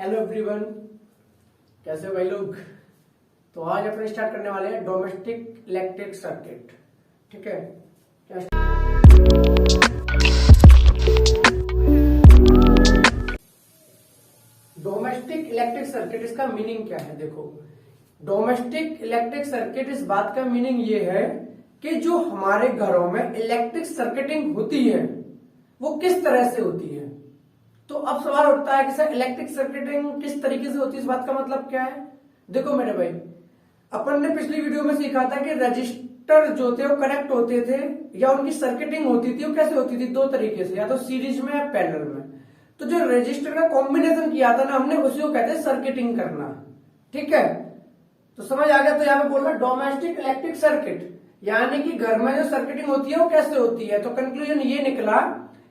Hello everyone, कैसे हो भाई लोग। तो आज अपन स्टार्ट करने वाले हैं डोमेस्टिक इलेक्ट्रिक सर्किट। ठीक है, डोमेस्टिक इलेक्ट्रिक सर्किट, इसका मीनिंग क्या है। देखो, डोमेस्टिक इलेक्ट्रिक सर्किट, इस बात का मीनिंग ये है कि जो हमारे घरों में इलेक्ट्रिक सर्किटिंग होती है वो किस तरह से होती है। तो अब सवाल उठता है कि सर इलेक्ट्रिक सर्किटिंग किस तरीके से होती है, इस बात का मतलब क्या है। देखो मेरे भाई, अपन ने पिछली वीडियो में सीखा था कि रजिस्टर जो थे वो कनेक्ट होते थे या उनकी सर्किटिंग होती थी, वो कैसे होती थी, दो तरीके से, या तो सीरीज में या पैरेलल में। तो जो रजिस्टर का कॉम्बिनेशन किया था ना हमने, उसी को कहते हैं सर्किटिंग करना। ठीक है, तो समझ आ गया। तो यहाँ पे बोल रहा डोमेस्टिक इलेक्ट्रिक सर्किट, यानी कि घर में जो सर्किटिंग होती है वो कैसे होती है। तो कंक्लूजन ये निकला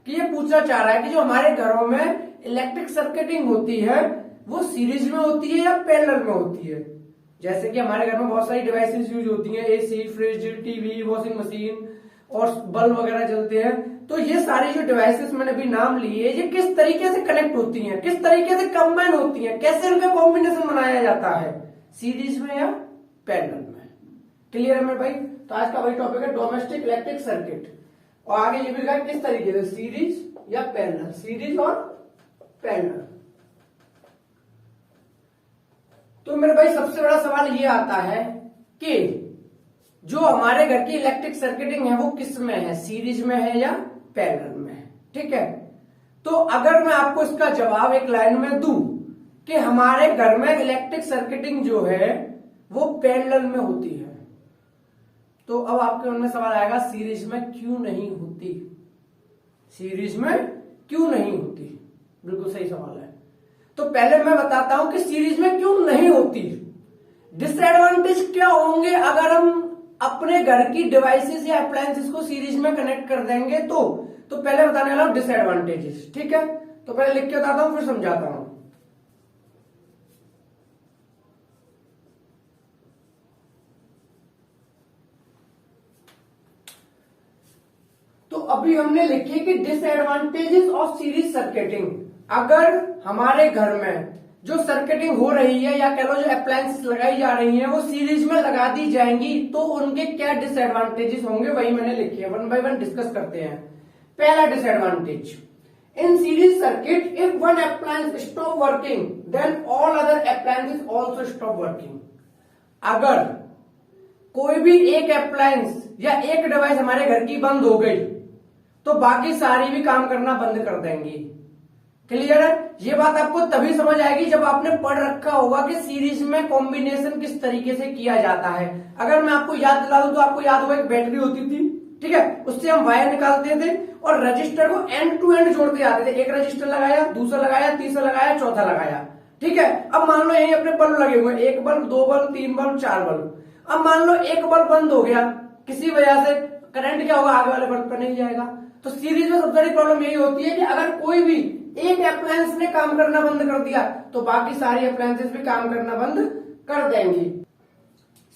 कि ये पूछना चाह रहा है कि जो हमारे घरों में इलेक्ट्रिक सर्किटिंग होती है वो सीरीज में होती है या पैरेलल में होती है। जैसे कि हमारे घर में बहुत सारी डिवाइसेस यूज होती हैं, AC, fridge, TV, washing machine और बल्ब वगैरह जलते हैं। तो ये सारी जो डिवाइसेस मैंने अभी नाम लिए, ये किस तरीके से कनेक्ट होती हैं, किस तरीके से कंबाइन होती हैं, कैसे इनका कॉम्बिनेशन बनाया जाता है, सीरीज में या पैरेलल में। क्लियर है मेरे भाई। तो आज का वही टॉपिक है डोमेस्टिक इलेक्ट्रिक सर्किट, और आगे ये भी कहा किस तरीके से, सीरीज या पैरेलल, सीरीज और पैरेलल। तो मेरे भाई सबसे बड़ा सवाल ये आता है कि जो हमारे घर की इलेक्ट्रिक सर्किटिंग है वो किस में है, सीरीज में है या पैरेलल में है। ठीक है, तो अगर मैं आपको इसका जवाब एक लाइन में दूं कि हमारे घर में इलेक्ट्रिक सर्किटिंग जो है वो पैरेलल में होती है, तो अब आपके मन में सवाल आएगा सीरीज में क्यों नहीं होती, सीरीज में क्यों नहीं होती। बिल्कुल सही सवाल है। तो पहले मैं बताता हूं कि सीरीज में क्यों नहीं होती, डिसएडवांटेज क्या होंगे अगर हम अपने घर की डिवाइसेस या अप्लायंसेस को सीरीज में कनेक्ट कर देंगे। तो पहले बताने वाला हूं डिसएडवांटेजेस। ठीक है, तो पहले लिख के बताता हूं फिर समझाता हूं। तो अभी हमने लिखे कि डिसएडवांटेजेस ऑफ सीरीज सर्किटिंग। अगर हमारे घर में जो सर्किटिंग हो रही है या कह लो जो अप्लायंसेस लगाई जा रही हैं वो सीरीज में लगा दी जाएंगी तो उनके क्या डिसएडवांटेजेस होंगे, वही मैंने लिखे हैं। वन बाय वन डिस्कस करते हैं। पहला disadvantage, in series circuit if one appliance stop working then all other appliances also stop working. अगर कोई भी एक अप्लायंस या एक डिवाइस हमारे घर की बंद हो गई तो बाकी सारी भी काम करना बंद कर देंगी। क्लियर है। ये बात आपको तभी समझ आएगी जब आपने पढ़ रखा होगा कि सीरीज में कॉम्बिनेशन किस तरीके से किया जाता है। अगर मैं आपको याद दिला दूं तो आपको याद होगा एक बैटरी होती थी, ठीक है, उससे हम वायर निकालते थे और रजिस्टर को एंड टू एंड जोड़ते जाते थे। एक रजिस्टर लगाया, दूसरा लगाया, तीसरा लगाया, चौथा लगाया। ठीक है, अब मान लो यही अपने बल्ब लगे हुए, एक बल्ब, दो बल्ब, तीन बल्ब, चार बल्ब। अब मान लो एक बल्ब बंद हो गया किसी वजह से, करंट क्या होगा, आगे वाले बल्ब पर नहीं जाएगा। तो सीरीज में सबसे बड़ी प्रॉब्लम यही होती है कि अगर कोई भी एक अप्लायंस ने काम करना बंद कर दिया तो बाकी सारी अप्लायंसेस भी काम करना बंद कर देंगी।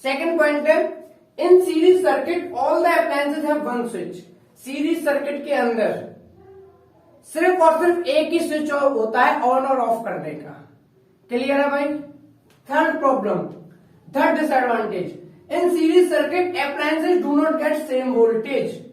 सेकंड पॉइंट है, in series circuit all the appliances have one switch. Series circuit के अंदर सिर्फ और सिर्फ एक ही स्विच होता है ऑन और ऑफ करने का। क्लियर है भाई। Third problem, third disadvantage, in series circuit appliances do not get same voltage.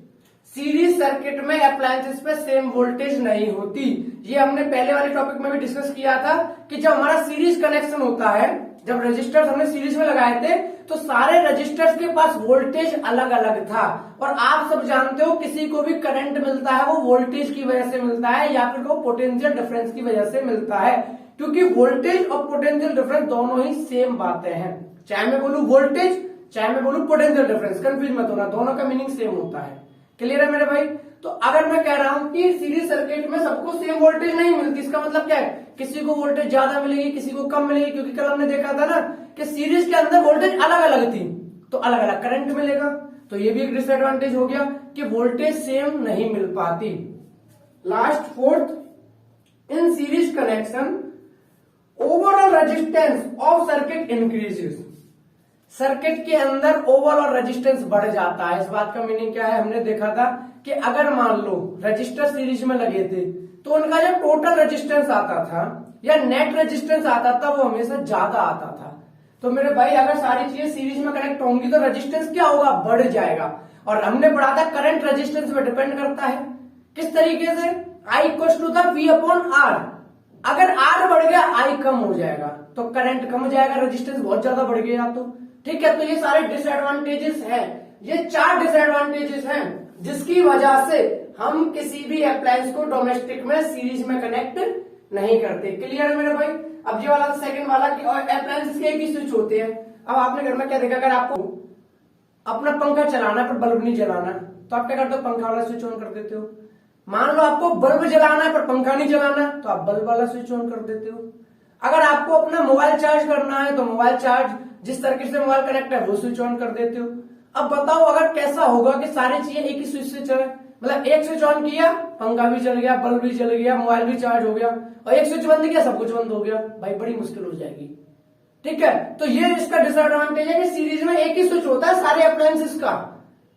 Series circuit में अप्लायंसेस पे सेम वोल्टेज नहीं होती। ये हमने पहले वाले टॉपिक में भी डिस्कस किया था कि जब हमारा सीरीज कनेक्शन होता है, जब रजिस्टर्स हमने सीरीज में लगाए थे तो सारे रजिस्टर्स के पास वोल्टेज अलग अलग था। और आप सब जानते हो किसी को भी करंट मिलता है वो वोल्टेज की वजह से मिलता है या फिर वो पोटेंशियल डिफरेंस की वजह से मिलता है, क्योंकि वोल्टेज और पोटेंशियल डिफरेंस दोनों ही सेम बातें हैं। चाहे मैं बोलूं वोल्टेज, चाहे मैं बोलूं पोटेंशियल डिफरेंस, कंफ्यूज मत होना, दोनों का मीनिंग सेम होता है। क्लियर है मेरे भाई। तो अगर मैं कह रहा हूं कि सीरीज सर्किट में सबको सेम वोल्टेज नहीं मिलती, इसका मतलब क्या है, किसी को वोल्टेज ज्यादा मिलेगी, किसी को कम मिलेगी, क्योंकि कल हमने देखा था ना कि सीरीज के अंदर वोल्टेज अलग अलग थी तो अलग अलग करंट मिलेगा। तो ये भी एक डिसएडवांटेज हो गया कि वोल्टेज सेम नहीं मिल पाती। Last fourth, in series connection overall resistance of circuit increases. Circuit के अंदर ओवरऑल रेजिस्टेंस बढ़ जाता है। इस बात का मीनिंग क्या है, हमने देखा था कि अगर मान लो रजिस्टर सीरीज में लगे थे तो उनका जो टोटल रेजिस्टेंस आता था या नेट रेजिस्टेंस आता था वो हमेशा ज्यादा आता था। तो मेरे भाई अगर सारी चीजें सीरीज में कनेक्ट होंगी तो रेजिस्टेंस क्या होगा, बढ़ जाएगा। और हमने पढ़ा था करंट रेजिस्टेंस पे डिपेंड करता है। किस तरीके से, आई इक्वल टू था V अपॉन आर। अगर आर बढ़ गया आई कम हो जाएगा, तो करंट कम हो जाएगा, रेजिस्टेंस बहुत ज्यादा बढ़ गया तो ठीक है। तो ये सारे डिसएडवांटेजेस हैं, ये 4 डिसएडवांटेजेस हैं जिसकी वजह से हम किसी भी अप्लायंस को डोमेस्टिक में सीरीज में कनेक्ट नहीं करते। क्लियर है मेरे भाई। अब ये वाला सेकंड वाला कि अप्लायंस के एक ही स्विच होते हैं। अब आपने घर में क्या देखा, अगर आपको अपना पंखा चलाना है पर बल्ब नहीं जलाना है तो आप क्या करते हो, पंखा वाला स्विच ऑन कर देते हो। मान लो आपको बल्ब जलाना है पर पंखा नहीं जलाना तो आप बल्ब वाला स्विच ऑन कर देते हो। अगर आपको अपना मोबाइल चार्ज करना है तो मोबाइल चार्ज जिस सर्किट से मोबाइल कनेक्ट है वो स्विच ऑन कर देते हो। अब बताओ अगर कैसा होगा कि सारी चीजें एक ही स्विच से चले, मतलब एक स्विच ऑन किया पंखा भी चल गया, बल्ब भी चल गया, मोबाइल भी चार्ज हो गया, और एक स्विच बंद किया सब कुछ बंद हो गया, भाई बड़ी मुश्किल हो जाएगी। ठीक है, तो ये इसका डिसएडवांटेज है कि सीरीज में एक ही स्विच होता है सारे अप्लायंसेस का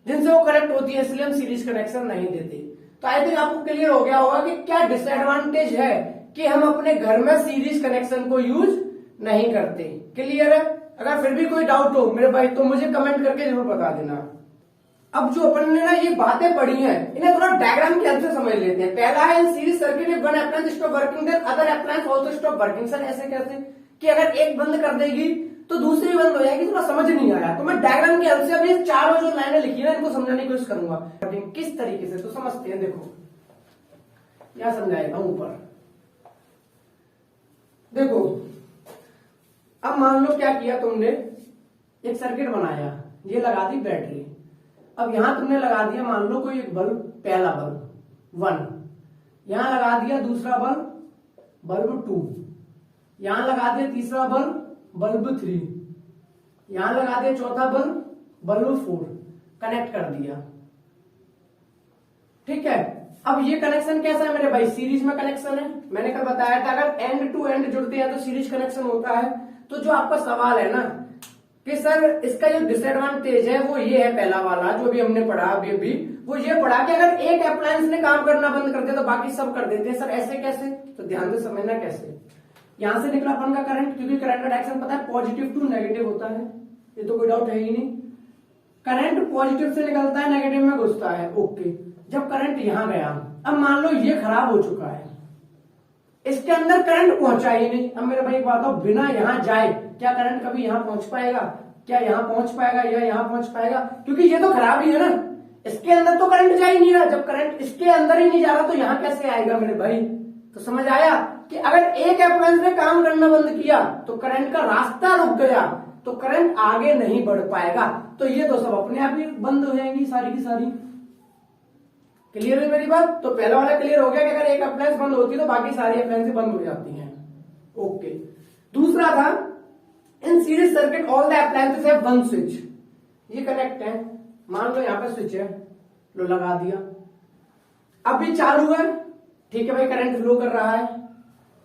जिनसे वो कनेक्ट होती है, इसलिए हम सीरीज कनेक्शन नहीं देते। तो आई थिंक आपको क्लियर हो गया होगा कि क्या डिसएडवांटेज है कि हम अपने घर में सीरीज कनेक्शन को यूज नहीं करते। क्लियर है। अगर फिर भी कोई डाउट हो मेरे भाई तो मुझे कमेंट करके जरूर बता देना। अब जो अपन ने ना ये बातें पढ़ी हैं इन्हें थोड़ा डायग्राम के हेल्प से समझ लेते हैं। पहला है in series circuit if one appliance stop working then other appliance also stop working. Sir ऐसे कैसे कि अगर एक बंद कर देगी तो दूसरी बंद हो जाएगी, थोड़ा समझ नहीं आया तो मैं डायग्राम की हेल्प से अब ये चारों जो लाइनें लिखी है इनको समझाने की कोशिश करूंगा किस तरीके से, तो समझते हैं। देखो क्या समझाएगा ऊपर, देखो अब मान लो क्या किया तुमने, एक सर्किट बनाया, ये लगा दी बैटरी। अब यहां तुमने लगा दिया मान लो कोई एक बल्ब, पहला बल्ब 1, यहां लगा दिया दूसरा बल्ब 2, यहां लगा दिया तीसरा बल्ब 3, यहां लगा दिया चौथा बल्ब 4, कनेक्ट कर दिया। ठीक है, अब ये कनेक्शन कैसा है मेरे भाई, सीरीज में कनेक्शन है। मैंने कल बताया था अगर एंड टू एंड जुड़ते हैं तो सीरीज कनेक्शन होता है। तो जो आपका सवाल है ना कि सर इसका जो डिसएडवांटेज है वो ये है, पहला वाला जो भी हमने पढ़ा अभी वो ये पढ़ा कि अगर एक अप्लायंस ने काम करना बंद कर दिया तो बाकी सब कर देते हैं। सर ऐसे कैसे, तो ध्यान से समझना कैसे। यहां से निकला अपन का करंट, क्योंकि करंट का डायरेक्शन पता है पॉजिटिव टू नेगेटिव होता है, ये तो कोई डाउट है ही नहीं। करंट पॉजिटिव से निकलता है नेगेटिव में घुसता है, ओके। जब करंट यहां गया, अब मान लो ये खराब हो चुका है, इसके अंदर करंट पहुंचा ही नहीं। अब मेरे भाई एक बात हो, बिना यहां जाए क्या करंट कभी यहां पहुंच पाएगा, क्या यहां पहुंच पाएगा या यहां पहुंच पाएगा, क्योंकि ये तो खराब ही है ना, इसके अंदर तो करंट जा ही नहीं रहा। जब करंट इसके अंदर ही नहीं जा रहा तो यहां कैसे आएगा मेरे भाई। तो समझ आया कि अगर एक अप्लायंस ने काम करना बंद किया तो करंट का रास्ता रुक गया, तो करंट आगे नहीं बढ़ पाएगा। तो ये तो सब अपने आप ही बंद हो जाएंगी सारी की सारी। क्लियर है मेरी बात। तो पहला वाला क्लियर हो गया कि अगर एक अप्लायंस बंद होती है तो बाकी सारी अप्लायंसें बंद हो जाती हैं, ओके। दूसरा था इन series circuit all the appliances have one switch. ये कनेक्ट है, मान लो यहां पे स्विच है, लो लगा दिया, अब भी चालू है, ठीक है भाई करंट फ्लो कर रहा है,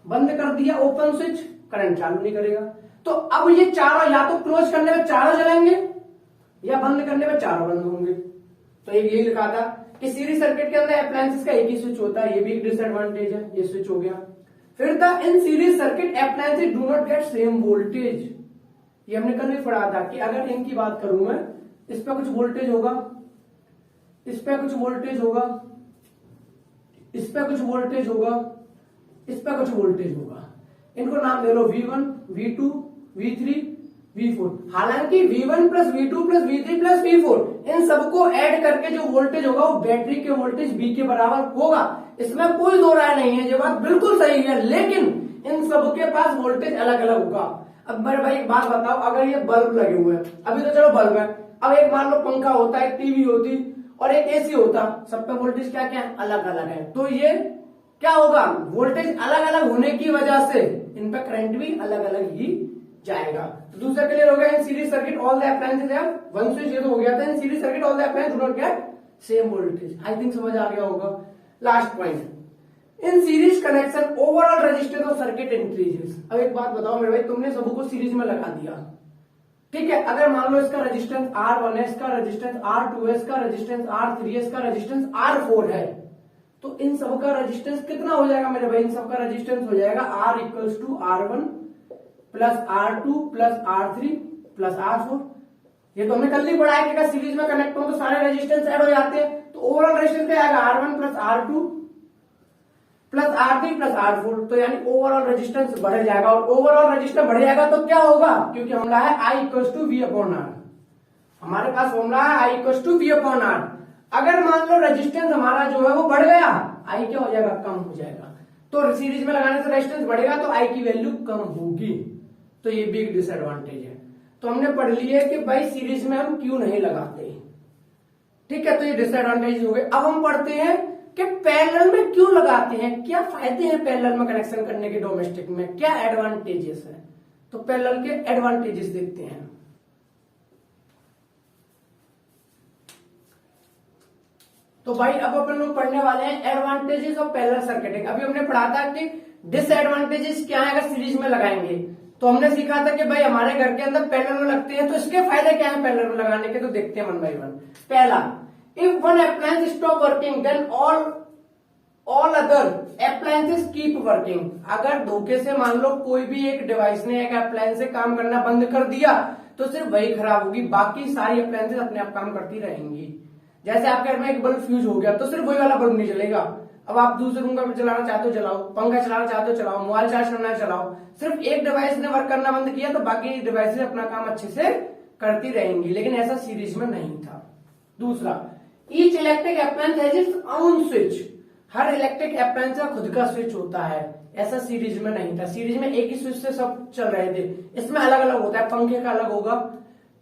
बंद कर दिया ओपन स्विच, करंट चालू नहीं करेगा। तो अब ये चारों या तो क्लोज करने में चारों जलेंगे या बंद करने में चारों बंद होंगे। तो एक यही लिखा था कि सीरीज सर्किट के अंदर अप्लायंसेस का एक ही स्विच होता है, ये भी एक डिसएडवांटेज है, ये स्विच हो गया। फिर था इन series circuit appliances do not get same voltage. ये हमने कल भी पढ़ा था कि अगर इनकी बात करूं मैं, इस पे कुछ वोल्टेज होगा, इस पे कुछ वोल्टेज होगा, इस पे कुछ वोल्टेज होगा, इस पे कुछ वोल्टेज होगा। इनको नाम दे लो V1, V2, V3, V4। हालांकि V1 plus V2 plus V3 plus V4 इन सबको ऐड करके जो वोल्टेज होगा वो बैटरी के वोल्टेज V के बराबर होगा, इसमें कोई दो राय नहीं है, ये बात बिल्कुल सही है। लेकिन इन सबके पास वोल्टेज अलग अलग होगा। अब मेरे भाई एक बात बताओ, अगर ये बल्ब लगे हुए हैं, अभी तो चलो बल्ब है, अब एक मान लो पंखा होता है, टीवी होती और एक एसी होता, सब पे वोल्टेज क्या क्या अलग अलग है। तो ये क्या होगा, वोल्टेज अलग अलग होने की वजह से इन पे करंट भी अलग अलग ही जाएगा। तो दूसरा क्लियर हो गया, इन series circuit all the appliances have one switch, ये तो हो गया था। इन series circuit all the appliances do not get same voltage. I think समझ आ गया होगा। Last point, in series connection overall resistance of circuit increases. अब एक बात बताओ मेरे भाई, तुमने सबको सीरीज में लगा दिया, ठीक है। अगर मान लो इसका रेजिस्टेंस R1 है, इसका रेजिस्टेंस R2 है, इसका रेजिस्टेंस R3 है, इसका रेजिस्टेंस R4 है, तो इन सबका रेजिस्टेंस कितना हो जाएगा मेरे भाई? इन सबका रेजिस्टेंस हो जाएगा R equals to R1 plus R2 plus R3 plus R4। ये तो हमने कल ही पढ़ा है कि अगर सीरीज में कनेक्ट हो तो सारे रेजिस्टेंस ऐड हो जाते हैं। तो ओवरऑल रेजिस्टेंस क्या आएगा? R1 plus R2 plus R3 plus R4। तो यानी ओवरऑल रेजिस्टेंस बढ़ जाएगा, और ओवरऑल रेजिस्टेंस बढ़ जाएगा तो क्या होगा? क्योंकि फॉर्मूला है I equals to V upon R। हमारे पास फॉर्मूला है I equals to V upon R। अगर मान लो रेजिस्टेंस हमारा जो है वो बढ़ गया, I क्या हो जाएगा? कम हो जाएगा। तो सीरीज में लगाने से रेजिस्टेंस बढ़ेगा तो I की वैल्यू कम होगी। तो ये भी एक डिसएडवांटेज है। तो हमने पढ़ लिया कि भाई सीरीज में हम क्यों नहीं लगाते, ठीक है। तो ये डिसएडवांटेज हो गए। अब हम पढ़ते हैं कि पैरेलल में क्यों लगाते हैं, क्या फायदे हैं पैरेलल में कनेक्शन करने के डोमेस्टिक में, क्या एडवांटेजेस है। तो पैरेलल के एडवांटेजेस देखते हैं। तो भाई अब अपन लोग पढ़ने वाले हैं एडवांटेजेस ऑफ पैरेलल सर्किटिंग। अभी हमने पढ़ा था कि डिसएडवांटेजेस क्या है अगर सीरीज में लगाएंगे। तो हमने सीखा था कि भाई हमारे घर के अंदर पैरेलल में लगते हैं तो इसके फायदे क्या है पैरेलल में लगाने के। तो देखते हैं वन बाय वन। पहला, if one appliance stop working then all other appliances keep working. अगर धोखे से मान लो कोई भी एक डिवाइस ने एक अप्लायंस से काम करना बंद कर दिया तो सिर्फ वही खराब होगी, बाकी सारी अप्लायंसेस अपने आप काम करती रहेंगी। जैसे आपके घर में एक बल्ब फ्यूज हो गया तो सिर्फ वही वाला बल्ब नहीं चलेगा। अब आप दूसरे रूम का चलाना चाहते हो चलाओ, पंखा चलाना चाहते हो चलाओ, मोबाइल चार्ज करना चलाओ, सिर्फ एक डिवाइस ने वर्क करना बंद किया तो बाकी डिवाइसेस अपना काम अच्छे से करती रहेंगी। लेकिन ऐसा सीरीज में नहीं था। दूसरा, each electric appliance has its own switch. Her electric appliance का खुद का स्विच होता है, ऐसा सीरीज में नहीं था। सीरीज में एक ही स्विच से सब चल रहे थे। इसमें अलग अलग होता है, पंखे का अलग होगा,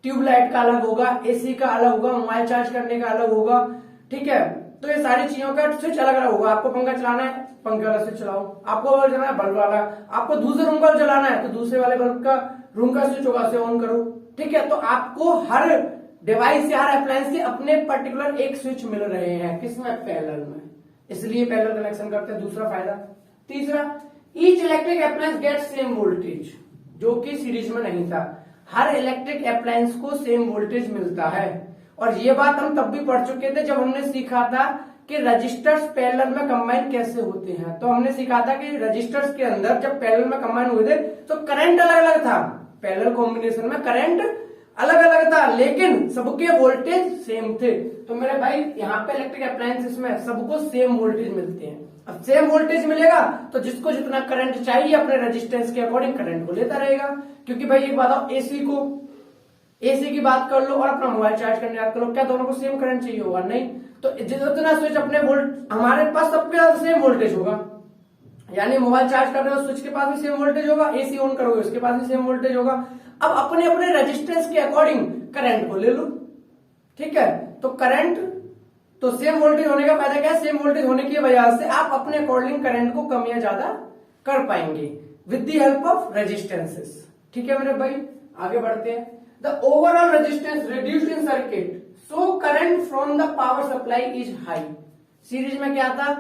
ट्यूबलाइट का अलग होगा, एसी का अलग होगा, मोबाइल चार्ज करने का अलग होगा, ठीक है। तो ये सारी चीजों का स्विच अलग अलग होगा। आपको पंखा चलाना है, पंखे वाला स्विच चलाओ। आपको बल्ब जलाना है, बल्ब वाला। आपको दूसरे रूम का जलाना है तो दूसरे वाले बल्ब का रूम का स्विच होगा, उसे ऑन करो, ठीक है। तो आपको हर डिवाइस या हर अप्लायंस से अपने पर्टिकुलर एक स्विच मिल रहे हैं, किसमें? पैरेलल में। इसलिए पैरेलल कनेक्शन करते हैं, दूसरा फायदा। तीसरा, each electric appliance get same voltage, जो कि सीरीज में नहीं था। हर इलेक्ट्रिक अप्लायंस को सेम वोल्टेज मिलता है। और ये बात हम तब भी पढ़ चुके थे जब हमने सीखा था कि रजिस्टर्स पैरेलल में कंबाइन कैसे होते हैं। तो हमने सीखा था कि रजिस्टर्स के अंदर जब पैरेलल में कंबाइन हुए थे तो करंट अलग अलग था। पैरेलल कॉम्बिनेशन में करंट अलग अलग था लेकिन सबके वोल्टेज सेम थे। तो मेरे भाई यहाँ पे इलेक्ट्रिक अप्लायंसेस में सबको सेम वोल्टेज मिलते हैं। अब सेम वोल्टेज मिलेगा तो जिसको जितना करंट चाहिए अपने रेजिस्टेंस के अकॉर्डिंग करंट को लेता रहेगा। क्योंकि भाई एक बात आओ, एसी की बात कर लो और अपना मोबाइल चार्ज करने बात कर लो, क्या दोनों को सेम करंट चाहिए होगा? नहीं। तो जितना स्विच अपने हमारे पास सबके सेम वोल्टेज होगा। यानी मोबाइल चार्ज कर रहे हो स्विच के पास भी सेम वोल्टेज होगा, एसी ऑन करोगे उसके पास भी सेम वोल्टेज होगा। अब अपने अपने रेजिस्टेंस के अकॉर्डिंग करंट को ले लो, ठीक है। तो करंट तो सेम वोल्टेज होने का फायदा क्या है? सेम वोल्टेज होने की वजह से आप अपने अकॉर्डिंग करंट को कम या ज्यादा कर पाएंगे with the help of resistances, ठीक है मेरे भाई। आगे बढ़ते हैं। The overall resistance reduced in circuit so current from the power supply is high. Series में क्या था?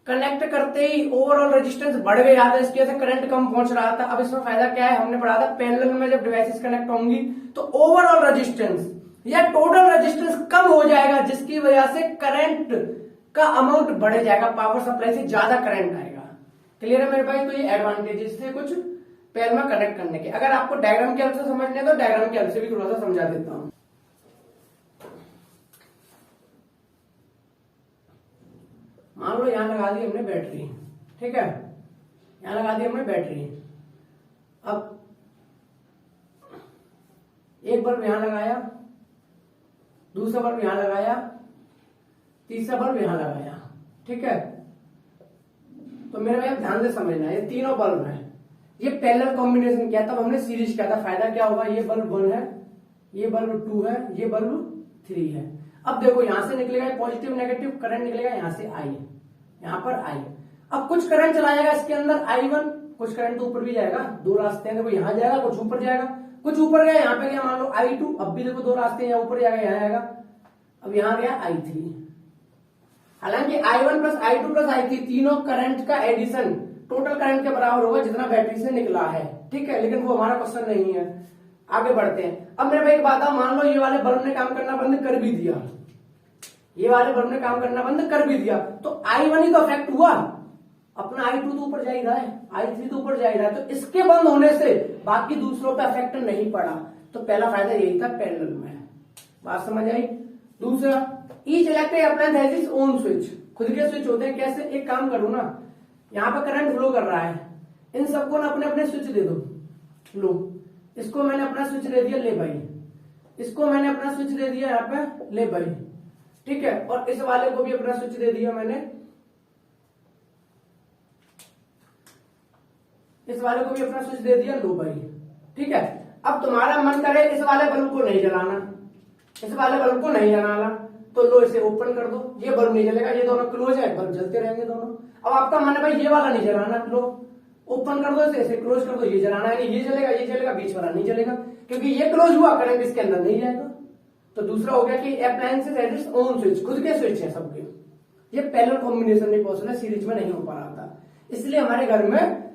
कनेक्ट करते ही ओवरऑल रेजिस्टेंस बढ़ गया था, इसकी वजह से करंट कम पहुंच रहा था। अब इसमें फायदा क्या है? हमने पढ़ा था पैरेलल में जब डिवाइसेस कनेक्ट होंगी तो ओवरऑल रेजिस्टेंस या टोटल रेजिस्टेंस कम हो जाएगा, जिसकी वजह से करंट का अमाउंट बढ़ जाएगा, पावर सप्लाई से ज्यादा करंट आएगा। क्लियर है मेरे भाई? तो ये एडवांटेजेस थे कुछ पैरेलल में कनेक्ट करने के। अगर आपको डायग्राम के हेल्प से समझने तो डायग्राम के हेल्प से भी थोड़ा सा समझा देता हूं। मान लो यहां लगा दी हमने बैटरी, ठीक है। यहां लगा दी हमने बैटरी। अब एक बल्ब यहां लगाया, दूसरा बल्ब यहां लगाया, तीसरा बल्ब यहां लगाया, ठीक है। तो मेरे भाई ध्यान से समझना, ये तीनों बल्ब हैं, ये पैरेलल कॉम्बिनेशन किया तब हमने सीरीज किया था। फायदा क्या होगा? ये बल्ब 1 है, ये बल्ब 2 है, ये बल्ब 3 है। अब देखो यहां से निकलेगा पॉजिटिव नेगेटिव करंट, निकलेगा यहां से आई, यहां पर आई। अब कुछ करंट चला जाएगा इसके अंदर I1, कुछ करंट तो ऊपर भी जाएगा। दो रास्ते हैं, देखो यहां जाएगा, कुछ ऊपर जाएगा, कुछ ऊपर गया यहां पे गया मान लो I2। अब भी देखो दो रास्ते हैं, यहाँ ऊपर जाएगा यहां आएगा। अब यहां गया I3। हालांकि I1 plus I2 plus I3 तीनों करंट का एडिशन टोटल करंट के बराबर होगा जितना बैटरी से निकला है, ठीक है। लेकिन वो हमारा क्वेश्चन नहीं है। आगे बढ़ते हैं। अब मेरे भाई एक बात है, मान लो ये वाले बल्ब ने काम करना बंद कर भी दिया, ये वाले बल्ब ने काम करना बंद कर भी दिया तो I1 ही तो अफेक्ट हुआ, अपना I2 तो ऊपर जा ही रहा है, I3 तो ऊपर जा ही रहा है, तो इसके बंद होने से बाकी दूसरों पे अफेक्ट नहीं पड़ा। तो पहला फायदा यही था पैरेलल में, बात समझ आई। दूसरा, each electric appliance has its own switch, खुद के स्विच होते हैं। कैसे? एक काम करो ना, यहाँ पे करंट फ्लो कर रहा है, इन सबको ना अपने अपने स्विच दे दो। लो, इसको मैंने अपना स्विच दे दिया, ले भाई, इसको मैंने अपना स्विच दे दिया यहाँ पे, ले भाई, ठीक है। और इस वाले को भी अपना स्विच दे दिया मैंने, इस वाले को भी अपना स्विच दे दिया, लो भाई, ठीक है। अब तुम्हारा मन करे इस वाले बल्ब को नहीं जलाना, इस वाले बल्ब को नहीं जलाना, तो लो इसे ओपन कर दो, ये बल्ब नहीं जलेगा, ये दोनों क्लोज है, बल्ब जलते रहेंगे दोनों। अब आपका मन है भाई ये वाला नहीं जलाना, लो ओपन कर दो इसे क्लोज कर दो, ये जलाना है, ये जलेगा, ये जलेगा, बीच वाला नहीं जलेगा, क्योंकि ये क्लोज हुआ, करंट इसके अंदर नहीं जाएगा। तो दूसरा हो गया कि appliances has its own switch, खुद के स्विच है सबके। ये पैरेलल कॉम्बिनेशन नहीं पॉसिबल है, सीरीज में नहीं हो पा रहा था, इसलिए हमारे घर में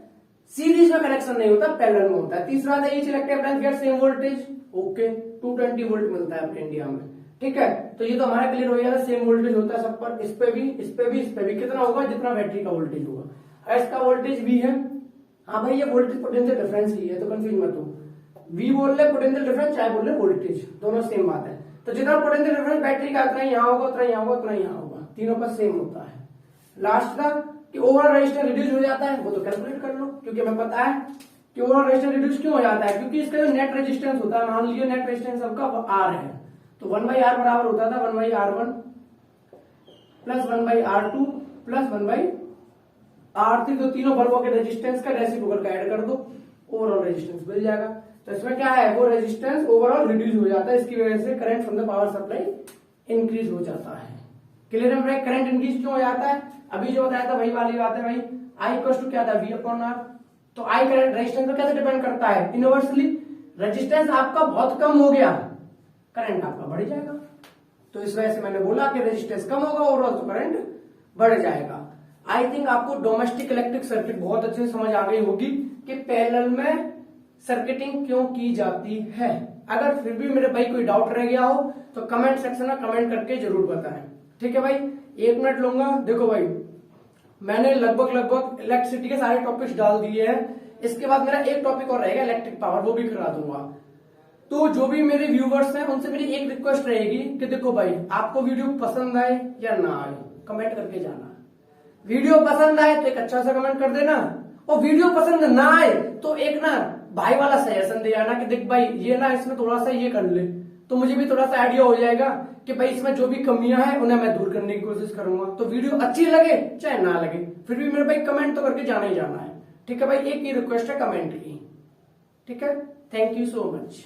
सीरीज में कनेक्शन नहीं होता, पैरेलल में होता है। तीसरा था each electric appliance gets same voltage, okay, 220 volt मिलता है अपने इंडिया में, ठीक है। तो ये तो हमारा क्लियर हो गया, सेम वोल्टेज होता है सब पर, इस पे भी, इस पे भी, इस पे भी। कितना होगा? जितना बैटरी का वोल्टेज होगा। एस का वोल्टेज भी है, हाँ भाई ये वोल्टेज पोटेंशियल डिफरेंस ही है, तो कंफ्यूज मत हो। वी बोल ले पोटेंशियल डिफरेंस, चाहे बोल ले वोल्टेज, दोनों सेम बात है। तो जितना पोटेंशियल डिफरेंस बैटरी का, उतना यहाँ होगा, उतना यहाँ होगा, उतना यहाँ होगा, तीनों का सेम होता है। लास्ट का कि ओवरऑल रेजिस्टेंस रिड्यूस हो जाता है, वो तो कैलकुलेट कर लो, क्योंकि हमें पता है कि ओवरऑल रेजिस्टेंस रिड्यूस क्यों हो जाता है, क्योंकि इसका जो नेट रेजिस्टेंस होता है, मान लीजिए नेट रेजिस्टेंस सबका R है, तो 1/R बराबर होता था 1/R1 plus 1/R2 plus 1/R3, तो तीनों बल्बों के रेजिस्टेंस का रेसिप्रोकल का ऐड कर दो, ओवरऑल रेजिस्टेंस मिल जाएगा। तो इसमें क्या है, वो रेजिस्टेंस ओवरऑल रिड्यूस हो जाता है, इसकी वजह से current from the power supply increase हो जाता है। क्लियर है? करंट इंक्रीज क्यों हो जाता है? अभी जो बताया था वही वाली बात है भाई, I इक्वल टू क्या था, V/R। तो I करंट रेजिस्टेंस पर कैसे डिपेंड करता है? इनवर्सली, रेजिस्टेंस आपका बहुत कम हो गया, करंट आपका बढ़ जाएगा। तो इस वजह से मैंने बोला कि रेजिस्टेंस कम होगा ओवरऑल, तो करंट बढ़ जाएगा। आई थिंक आपको डोमेस्टिक इलेक्ट्रिक सर्किट बहुत अच्छे से समझ आ गई होगी कि पैरेलल में सर्किटिंग क्यों की जाती है। अगर फिर भी मेरे भाई कोई डाउट रह गया हो तो कमेंट सेक्शन में कमेंट करके जरूर बताएं, ठीक है भाई। 1 मिनट लूंगा। देखो भाई, मैंने लगभग इलेक्ट्रिसिटी के सारे टॉपिक्स डाल दिए हैं, इसके बाद मेरा एक टॉपिक और रहेगा इलेक्ट्रिक पावर, वो भी करा दूंगा। तो जो भी मेरे व्यूवर्स हैं उनसे मेरी एक रिक्वेस्ट रहेगी कि देखो भाई, आपको वीडियो पसंद आए या ना आए कमेंट करके जाना। वीडियो पसंद आए तो एक अच्छा सा कमेंट कर देना, और वीडियो पसंद ना आए तो एक ना भाई वाला सजेशन दे जाना कि देख भाई ये ना इसमें थोड़ा सा ये कर ले, तो मुझे भी थोड़ा सा आइडिया हो जाएगा कि भाई इसमें जो भी कमियां हैं उन्हें मैं दूर करने की कोशिश करूंगा। तो वीडियो अच्छी लगे चाहे ना लगे, फिर भी मेरे भाई कमेंट तो करके जाना ही जाना है, ठीक है भाई। एक ही रिक्वेस्ट है कमेंट की, ठीक है। Thank you so much.